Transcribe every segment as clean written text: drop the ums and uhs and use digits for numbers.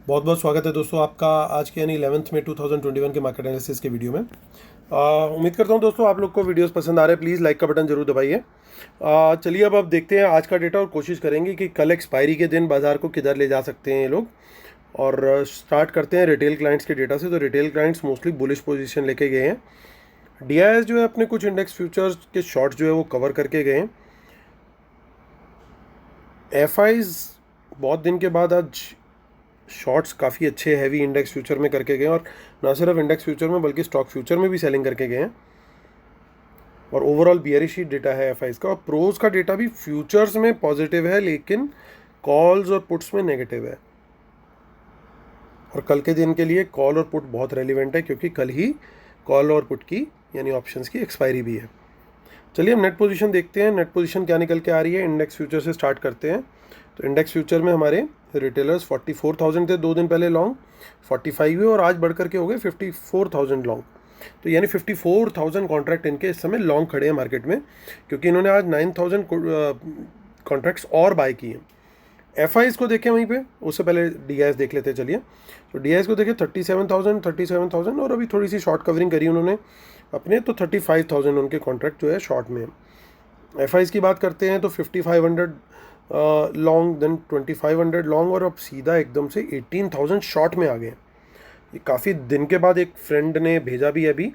बहुत बहुत स्वागत है दोस्तों आपका आज के यानी 11th में 2021 के मार्केट एनालिसिस के वीडियो में। उम्मीद करता हूँ दोस्तों आप लोग को वीडियोस पसंद आ रहे हैं। प्लीज़ लाइक का बटन जरूर दबाइए। चलिए अब देखते हैं आज का डेटा और कोशिश करेंगे कि कल एक्सपायरी के दिन बाजार को किधर ले जा सकते हैं ये लोग। और स्टार्ट करते हैं रिटेल क्लाइंट्स के डेटा से। तो retail clients mostly bullish position लेके गए हैं। डीआईएस जो है अपने कुछ इंडेक्स फ्यूचर्स के शॉर्ट जो है वो कवर करके गए हैं। एफआईज बहुत दिन के बाद आज शॉर्ट्स काफ़ी अच्छे हैवी इंडेक्स फ्यूचर में करके गए और ना सिर्फ इंडेक्स फ्यूचर में बल्कि स्टॉक फ्यूचर में भी सेलिंग करके गए हैं। और ओवरऑल बियरिश ही डेटा है एफआईज का। और प्रोज का डेटा भी फ्यूचर्स में पॉजिटिव है लेकिन कॉल्स और पुट्स में नेगेटिव है। और कल के दिन के लिए कॉल और पुट बहुत रेलिवेंट है क्योंकि कल ही कॉल और पुट की यानी ऑप्शंस की एक्सपायरी भी है। चलिए हम नेट पोजीशन देखते हैं। नेट पोजीशन क्या निकल के आ रही है। इंडेक्स फ्यूचर से स्टार्ट करते हैं। तो इंडेक्स फ्यूचर में हमारे रिटेलर्स 44,000 थे 2 दिन पहले लॉन्ग, 45 हुए और आज बढ़ करके हो गए 54,000 लॉन्ग। तो यानी 54,000 कॉन्ट्रैक्ट इनके इस समय लॉन्ग खड़े हैं मार्केट में क्योंकि इन्होंने आज 9,000 कॉन्ट्रैक्ट्स और बाय किए हैं। एफ आईज को देखें वहीं पे, उससे पहले डी आई एस देख लेते हैं। चलिए तो डी आई एस को देखें 37,000 और अभी थोड़ी सी शॉर्ट कवरिंग करी उन्होंने अपने, तो 35,000 उनके कॉन्ट्रैक्ट जो है शॉर्ट में। एफ आईज की बात करते हैं तो 5,500 लॉन्ग, देन 2,500 लॉन्ग और अब सीधा एकदम से 18,000 शॉर्ट में आ गए। ये काफ़ी दिन के बाद एक फ्रेंड ने भेजा भी है अभी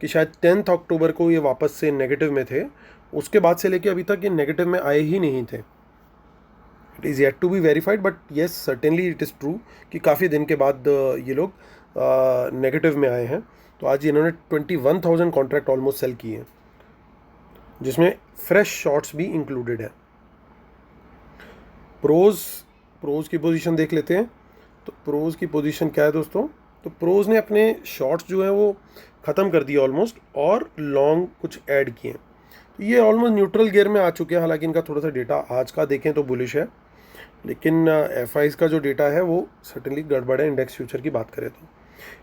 कि शायद 10 अक्टूबर को ये वापस से नेगेटिव में थे, उसके बाद से लेके अभी तक ये नेगेटिव में आए ही नहीं थे। It is yet to be verified but yes certainly it is true कि काफ़ी दिन के बाद ये लोग नेगेटिव में आए हैं। तो आज इन्होंने 21,000 कॉन्ट्रैक्ट ऑलमोस्ट सेल किए हैं जिसमें फ्रेश शॉर्ट्स भी इंक्लूडेड है। प्रोज की पोजीशन देख लेते हैं। तो प्रोज की पोजीशन क्या है दोस्तों। तो प्रोज ने अपने शॉर्ट्स जो हैं वो ख़त्म कर दिए ऑलमोस्ट और लॉन्ग कुछ ऐड किए। तो ये ऑलमोस्ट न्यूट्रल गियर में आ चुके हैं। हालांकि इनका थोड़ा सा डेटा आज का देखें तो बुलिश है लेकिन एफ आईज का जो डेटा है वो सर्टेनली गड़बड़ है इंडेक्स फ्यूचर की बात करें तो।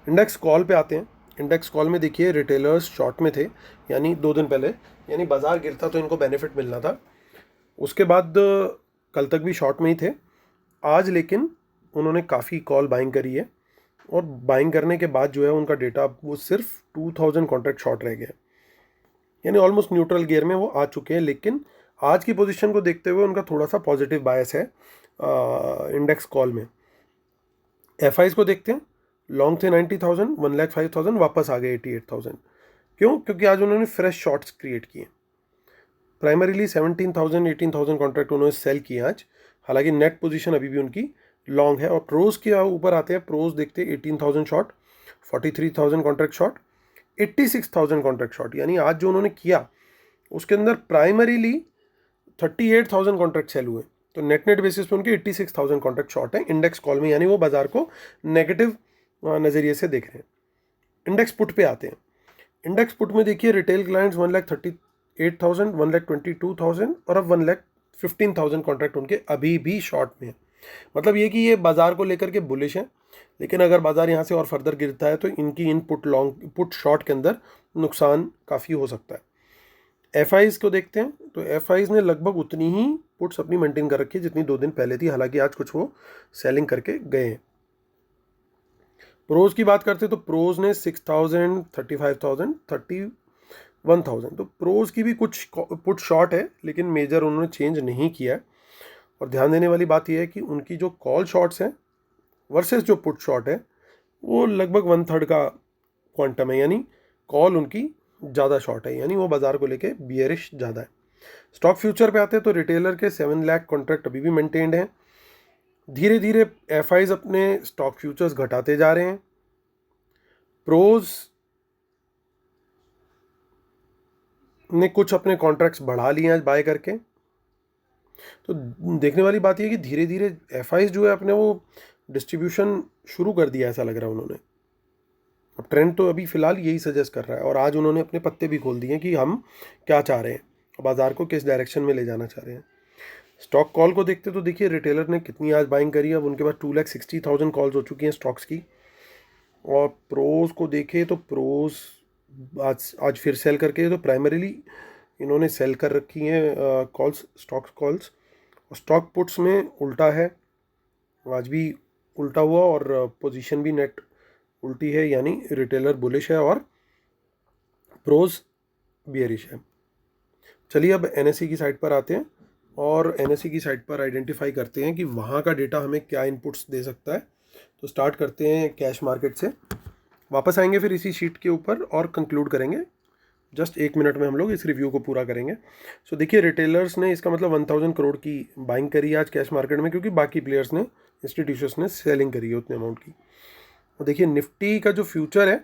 इंडेक्स कॉल पे आते हैं। इंडेक्स कॉल में देखिए रिटेलर्स शॉर्ट में थे यानी 2 दिन पहले, यानी बाजार गिरता तो इनको बेनिफिट मिलना था। उसके बाद कल तक भी शॉर्ट में ही थे। आज लेकिन उन्होंने काफ़ी कॉल बाइंग करी है और बाइंग करने के बाद जो है उनका डेटा वो सिर्फ 2,000 कॉन्ट्रैक्ट शॉर्ट रह गया, यानी ऑलमोस्ट न्यूट्रल गियर में वो आ चुके हैं। लेकिन आज की पोजीशन को देखते हुए उनका थोड़ा सा पॉजिटिव बायस है इंडेक्स कॉल में। एफ आईज को देखते हैं। लॉन्ग थे 90,000, 1,05,000, वापस आ गए 88,000। क्यों? क्योंकि आज उन्होंने फ्रेश शॉर्ट्स क्रिएट किए। प्राइमरीली 17,000 18,000 कॉन्ट्रैक्ट उन्होंने सेल किए आज। हालांकि नेट पोजीशन अभी भी उनकी लॉन्ग है। और प्रोज के ऊपर आते हैं। प्रोज देखते हैं 18,000 short, 43,000 contract short, 86,000 contract short. यानी आज जो उन्होंने किया उसके अंदर प्राइमरीली 38,000 कॉन्ट्रैक्ट सेल हुए। तो नेट बेसिस पे उनके 86,000 कॉन्ट्रैक्ट शॉर्ट है इंडेक्स कॉल में, यानी वो बाजार को नेगेटिव नज़रिए से देख रहे हैं। इंडेक्स पुट पे आते हैं। इंडेक्स पुट में देखिए रिटेल क्लाइंट्स 1,38,000, 1,22,000 और अब 1,15,000 कॉन्ट्रैक्ट उनके अभी भी शॉर्ट में है। मतलब ये कि ये बाजार को लेकर के बुलिश है लेकिन अगर बाजार यहाँ से और फर्दर गिरता है तो इनकी इन पुट शॉर्ट के अंदर नुकसान काफ़ी हो सकता है। एफ आईज को देखते हैं। तो एफ आईज ने लगभग उतनी ही पुट्स अपनी मेंटेन कर रखी है जितनी 2 दिन पहले थी। हालांकि आज कुछ वो सेलिंग करके गए हैं। प्रोज की बात करते हैं तो प्रोज ने 6,000, 35,000, 31,000। तो प्रोज की भी कुछ पुट शॉर्ट है लेकिन मेजर उन्होंने चेंज नहीं किया है। और ध्यान देने वाली बात यह है कि उनकी जो कॉल शॉर्ट्स हैं वर्सेस जो पुट शॉर्ट है वो लगभग 1/3 का क्वांटम है, यानी कॉल उनकी ज़्यादा शॉर्ट है, यानी वो बाजार को लेके बियरिश ज़्यादा है। स्टॉक फ्यूचर पे आते हैं तो रिटेलर के 7 लाख कॉन्ट्रैक्ट अभी भी मेंटेन्ड हैं। धीरे धीरे एफ आईज अपने स्टॉक फ्यूचर्स घटाते जा रहे हैं। प्रोज ने कुछ अपने कॉन्ट्रैक्ट्स बढ़ा लिए हैं बाय करके। तो देखने वाली बात यह कि धीरे धीरे एफ आईज जो है अपने वो डिस्ट्रीब्यूशन शुरू कर दिया ऐसा लग रहा है उन्होंने। अब ट्रेंड तो अभी फ़िलहाल यही सजेस्ट कर रहा है और आज उन्होंने अपने पत्ते भी खोल दिए कि हम क्या चाह रहे हैं, बाज़ार को किस डायरेक्शन में ले जाना चाह रहे हैं। स्टॉक कॉल को देखते तो देखिए रिटेलर ने कितनी आज बाइंग करी है। अब उनके पास 2,60,000 कॉल्स हो चुकी हैं स्टॉक्स की। और प्रोज को देखें तो प्रोज आज फिर सेल करके, तो प्राइमरीली इन्होंने सेल कर रखी हैं कॉल्स, स्टॉक कॉल्स। और स्टॉक पुट्स में उल्टा है, आज भी उल्टा हुआ और पोजीशन भी नेट उल्टी है, यानी रिटेलर बुलिश है और प्रोज बियरिश है। चलिए अब एनएसई की साइट पर आते हैं और एनएसई की साइट पर आइडेंटिफाई करते हैं कि वहाँ का डेटा हमें क्या इनपुट्स दे सकता है। तो स्टार्ट करते हैं कैश मार्केट से, वापस आएंगे फिर इसी शीट के ऊपर और कंक्लूड करेंगे। जस्ट 1 मिनट में हम लोग इस रिव्यू को पूरा करेंगे। सो देखिए, रिटेलर्स ने इसका मतलब 1000 करोड़ की बाइंग करी है आज कैश मार्केट में, क्योंकि बाकी प्लेयर्स ने, इंस्टीट्यूशंस ने सेलिंग करी है उतने अमाउंट की। और देखिए निफ्टी का जो फ्यूचर है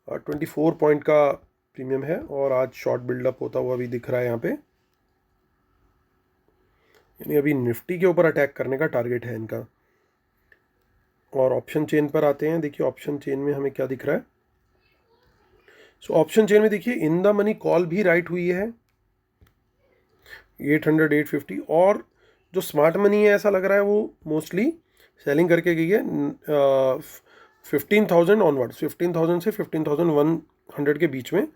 24 पॉइंट का प्रीमियम है और आज शॉर्ट बिल्डअप होता हुआ भी दिख रहा है यहाँ पे, यानी अभी निफ्टी के ऊपर अटैक करने का टारगेट है इनका। और ऑप्शन चेन पर आते हैं। देखिए ऑप्शन चेन में हमें क्या दिख रहा है। सो ऑप्शन चेन में देखिए इन द मनी कॉल भी राइट हुई है 800 850, और जो स्मार्ट मनी है ऐसा लग रहा है वो मोस्टली सेलिंग करके गई है 15,000 ऑनवर्ड्स, 15,000 से 15,100 के बीच में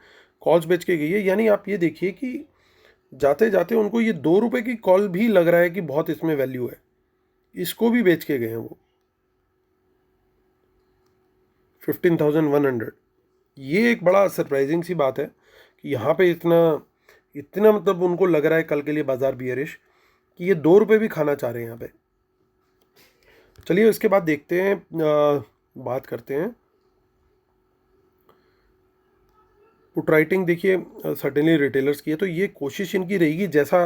कॉल्स बेच के गई है। यानी आप ये देखिए कि जाते जाते उनको ये 2 रुपये की कॉल भी लग रहा है कि बहुत इसमें वैल्यू है, इसको भी बेच के गए हैं वो 15,100। ये एक बड़ा सरप्राइजिंग सी बात है कि यहाँ पे इतना इतना मतलब उनको लग रहा है कल के लिए बाजार बियरिश कि ये 2 रुपये भी खाना चाह रहे हैं यहाँ पे। चलिए इसके बाद देखते हैं, बात करते हैं पुट राइटिंग। देखिए सर्टेनली रिटेलर्स की है, तो ये कोशिश इनकी रहेगी, जैसा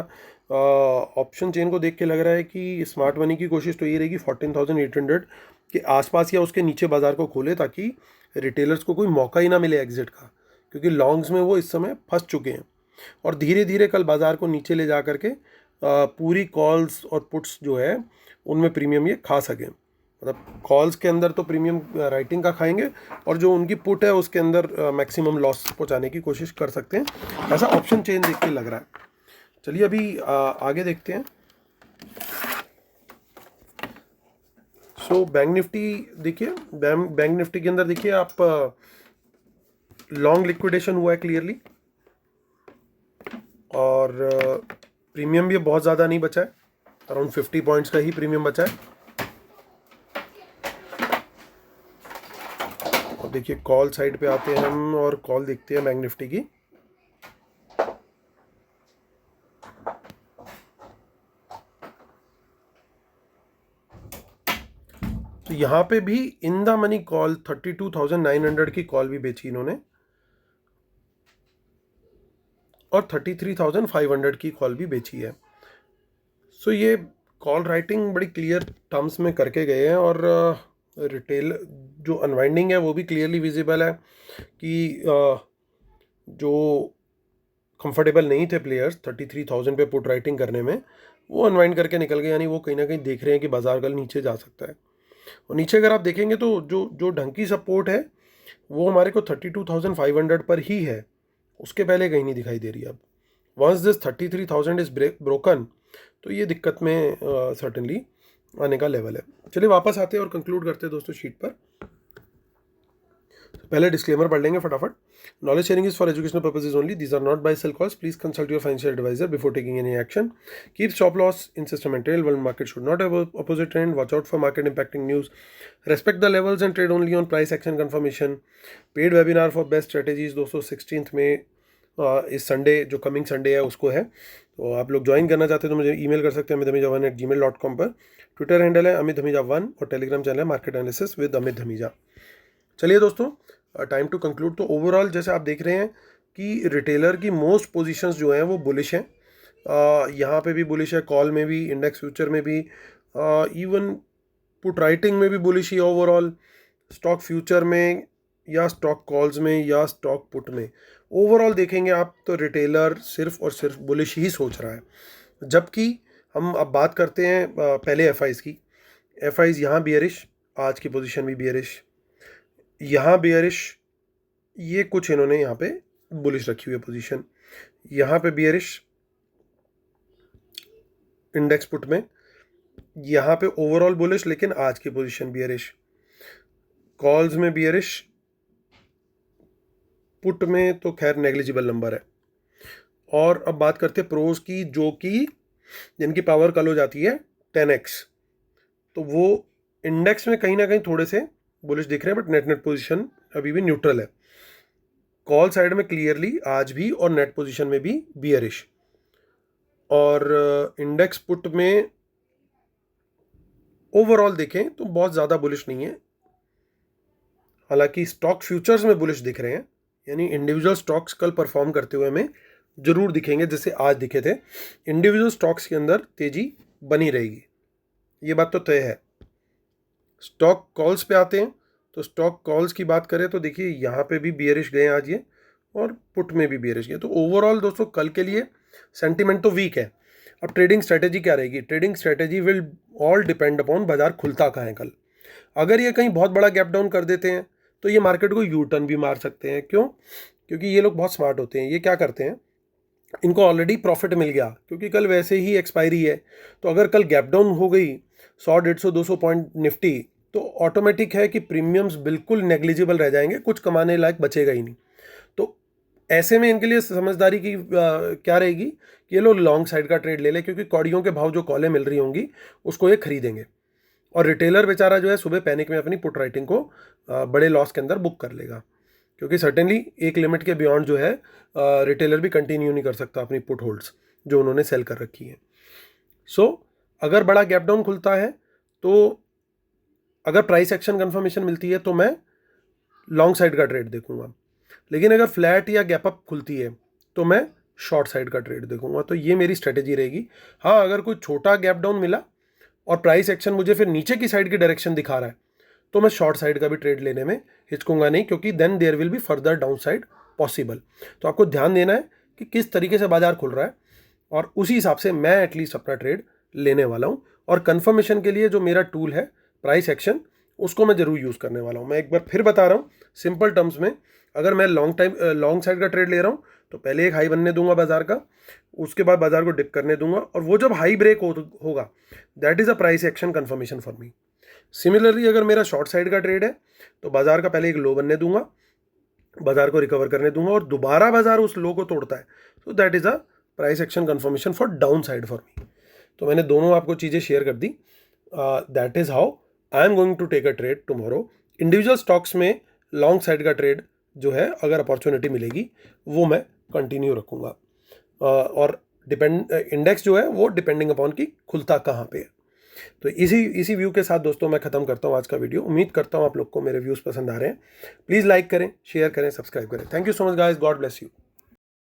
ऑप्शन चेन को देख के लग रहा है कि स्मार्ट मनी की कोशिश तो ये रहेगी 14,800 के आसपास या उसके नीचे बाजार को खोले, ताकि रिटेलर्स को कोई मौका ही ना मिले एग्जिट का, क्योंकि लॉन्ग्स में वो इस समय फंस चुके हैं। और धीरे धीरे कल बाजार को नीचे ले जा करके पूरी कॉल्स और पुट्स जो है उनमें प्रीमियम ये खा सकें। मतलब कॉल्स के अंदर तो प्रीमियम राइटिंग का खाएंगे, और जो उनकी पुट है उसके अंदर मैक्सिमम लॉस पहुंचाने की कोशिश कर सकते हैं, ऐसा ऑप्शन चेन देख के लग रहा है। चलिए अभी आगे देखते हैं। सो बैंक निफ्टी देखिए, बैंक निफ्टी के अंदर देखिए आप लॉन्ग लिक्विडेशन हुआ है क्लियरली, और प्रीमियम भी बहुत ज़्यादा नहीं बचा है, अराउंड 50 पॉइंट्स का ही प्रीमियम बचा है। और देखिए कॉल साइड पे आते हैं हम और कॉल देखते हैं बैंक निफ्टी की। तो यहाँ पे भी इन द मनी कॉल 32,900 की कॉल भी बेची इन्होंने, और 33,500 की कॉल भी बेची है। सो ये कॉल राइटिंग बड़ी क्लियर टर्म्स में करके गए हैं, और रिटेल जो अनवाइंडिंग है वो भी क्लियरली विजिबल है कि जो कंफर्टेबल नहीं थे प्लेयर्स 33,000 पे पुट राइटिंग करने में, वो अनवाइंड करके निकल गए, यानी वो कहीं ना कहीं देख रहे हैं कि बाजार कल नीचे जा सकता है। और नीचे अगर आप देखेंगे तो जो जो ढंग की सपोर्ट है वो हमारे को 32,500 पर ही है, उसके पहले कहीं नहीं दिखाई दे रही। अब वंस दिस 33,000 इज ब्रोकन, तो ये दिक्कत में सर्टेनली आने का लेवल है। चलिए वापस आते हैं और कंक्लूड करते हैं दोस्तों शीट पर। पहले डिस्क्लेमर पढ़ लेंगे फटाफट। Knowledge sharing is for educational purposes only, these are not buy sell calls, please consult your financial advisor before taking any action, keep stop loss in system and trail, world market should not have opposite trend, watch out for market impacting news, respect the levels and trade only on price action confirmation. Paid webinar for best strategies दोस्तों 16 में इस Sunday, जो coming Sunday है उसको है, तो आप लोग ज्वाइन करना चाहते हैं तो मुझे ईमेल कर सकते हैं amitdhamija1@gmail.com पर। ट्विटर हैंडल है अमित धमीजा 1 और टेलीग्राम चैनल है market analysis with Amit Dhamija. चलिए दोस्तों टाइम टू कंक्लूड। तो ओवरऑल जैसे आप देख रहे हैं कि रिटेलर की मोस्ट पोजीशंस जो हैं वो बुलिश हैं, यहाँ पे भी बुलिश है, कॉल में भी, इंडेक्स फ्यूचर में भी, इवन पुट राइटिंग में भी बुलिश ही ओवरऑल, स्टॉक फ्यूचर में या स्टॉक कॉल्स में या स्टॉक पुट में ओवरऑल देखेंगे आप तो रिटेलर सिर्फ और सिर्फ बुलिश ही सोच रहा है। जबकि हम अब बात करते हैं पहले एफआईज की। एफआईज यहाँ बियरिश, आज की पोजीशन भी बियरिश, यहाँ बियरिश, ये कुछ इन्होंने यहाँ पे बुलिश रखी हुई है पोजीशन, यहाँ पे बियरिश इंडेक्स पुट में, यहाँ पे ओवरऑल बुलिश लेकिन आज की पोजीशन बियरिश, कॉल्स में बियरिश, पुट में तो खैर नेग्लिजिबल नंबर है। और अब बात करते हैं प्रोज की, जो कि जिनकी पावर कल हो जाती है 10x, तो वो इंडेक्स में कहीं ना कहीं थोड़े से बुलिश दिख रहे हैं, बट नेट नेट पोजीशन अभी भी न्यूट्रल है। कॉल साइड में क्लियरली आज भी और नेट पोजीशन में भी बियरिश, और इंडेक्स पुट में ओवरऑल देखें तो बहुत ज़्यादा बुलिश नहीं है। हालांकि स्टॉक फ्यूचर्स में बुलिश दिख रहे हैं, यानी इंडिविजुअल स्टॉक्स कल परफॉर्म करते हुए हमें जरूर दिखेंगे जैसे आज दिखे थे। इंडिविजुअल स्टॉक्स के अंदर तेजी बनी रहेगी, ये बात तो तय है। स्टॉक कॉल्स पे आते हैं, तो स्टॉक कॉल्स की बात करें तो देखिए यहाँ पे भी बियरिश गए आज ये, और पुट में भी बियरिश गए। तो ओवरऑल दोस्तों कल के लिए सेंटीमेंट तो वीक है। अब ट्रेडिंग स्ट्रेटेजी क्या रहेगी? Trading strategy will all depend upon बाजार खुलता कहाँ है कल। अगर ये कहीं बहुत बड़ा गैप डाउन कर देते हैं तो ये मार्केट को यू टर्न भी मार सकते हैं। क्यों? क्योंकि ये लोग बहुत स्मार्ट होते हैं। ये क्या करते हैं, इनको ऑलरेडी प्रॉफिट मिल गया क्योंकि कल वैसे ही एक्सपायरी है। तो अगर कल गैप डाउन हो गई 100, 150, 200 पॉइंट निफ्टी, तो ऑटोमेटिक है कि प्रीमियम्स बिल्कुल नेग्लिजिबल रह जाएंगे, कुछ कमाने लायक बचेगा ही नहीं। तो ऐसे में इनके लिए समझदारी की क्या रहेगी कि ये लोग लॉन्ग साइड का ट्रेड ले ले, क्योंकि कौड़ियों के भाव जो कॉलें मिल रही होंगी उसको ये खरीदेंगे, और रिटेलर बेचारा जो है सुबह पैनिक में अपनी पुट राइटिंग को बड़े लॉस के अंदर बुक कर लेगा, क्योंकि सर्टेनली एक लिमिट के बियॉन्ड जो है रिटेलर भी कंटिन्यू नहीं कर सकता अपनी पुट होल्ड्स जो उन्होंने सेल कर रखी है। सो अगर बड़ा गैप डाउन खुलता है तो अगर प्राइस एक्शन कंफर्मेशन मिलती है तो मैं लॉन्ग साइड का ट्रेड देखूंगा, लेकिन अगर फ्लैट या गैप अप खुलती है तो मैं शॉर्ट साइड का ट्रेड देखूंगा। तो ये मेरी स्ट्रेटेजी रहेगी। हाँ, अगर कोई छोटा गैप डाउन मिला और प्राइस एक्शन मुझे फिर नीचे की साइड की डायरेक्शन दिखा रहा है तो मैं शॉर्ट साइड का भी ट्रेड लेने में हिचकूंगा नहीं, क्योंकि then there will be further down side possible. तो आपको ध्यान देना है कि किस तरीके से बाजार खुल रहा है, और उसी हिसाब से मैं एटलीस्ट अपना ट्रेड लेने वाला हूँ। और कंफर्मेशन के लिए जो मेरा टूल है प्राइस एक्शन, उसको मैं जरूर यूज़ करने वाला हूँ। मैं एक बार फिर बता रहा हूँ सिंपल टर्म्स में, अगर मैं लॉन्ग साइड का ट्रेड ले रहा हूँ तो पहले एक हाई बनने दूंगा बाजार का, उसके बाद बाजार को डिप करने दूंगा, और वो जब हाई ब्रेक होगा that is a price action confirmation for me. Similarly अगर मेरा शॉर्ट साइड का ट्रेड है तो बाजार का पहले एक लो बनने दूंगा, बाजार को रिकवर करने दूंगा, और दोबारा बाजार उस लो को तोड़ता है तो that is a price action confirmation for downside for me. तो मैंने दोनों आपको चीज़ें शेयर कर दी। That is how I am going to take a trade tomorrow. Individual stocks में लॉन्ग साइड का ट्रेड जो है अगर अपॉर्चुनिटी मिलेगी वो मैं कंटिन्यू रखूँगा, और इंडेक्स जो है वो डिपेंडिंग अपॉन कि खुलता कहाँ पे है। तो इसी व्यू के साथ दोस्तों मैं ख़त्म करता हूँ आज का वीडियो। उम्मीद करता हूँ आप लोग को मेरे व्यूज़ पसंद आ रहे हैं। प्लीज़ लाइक करें, शेयर करें, सब्सक्राइब करें। Thank you so much guys, God bless you.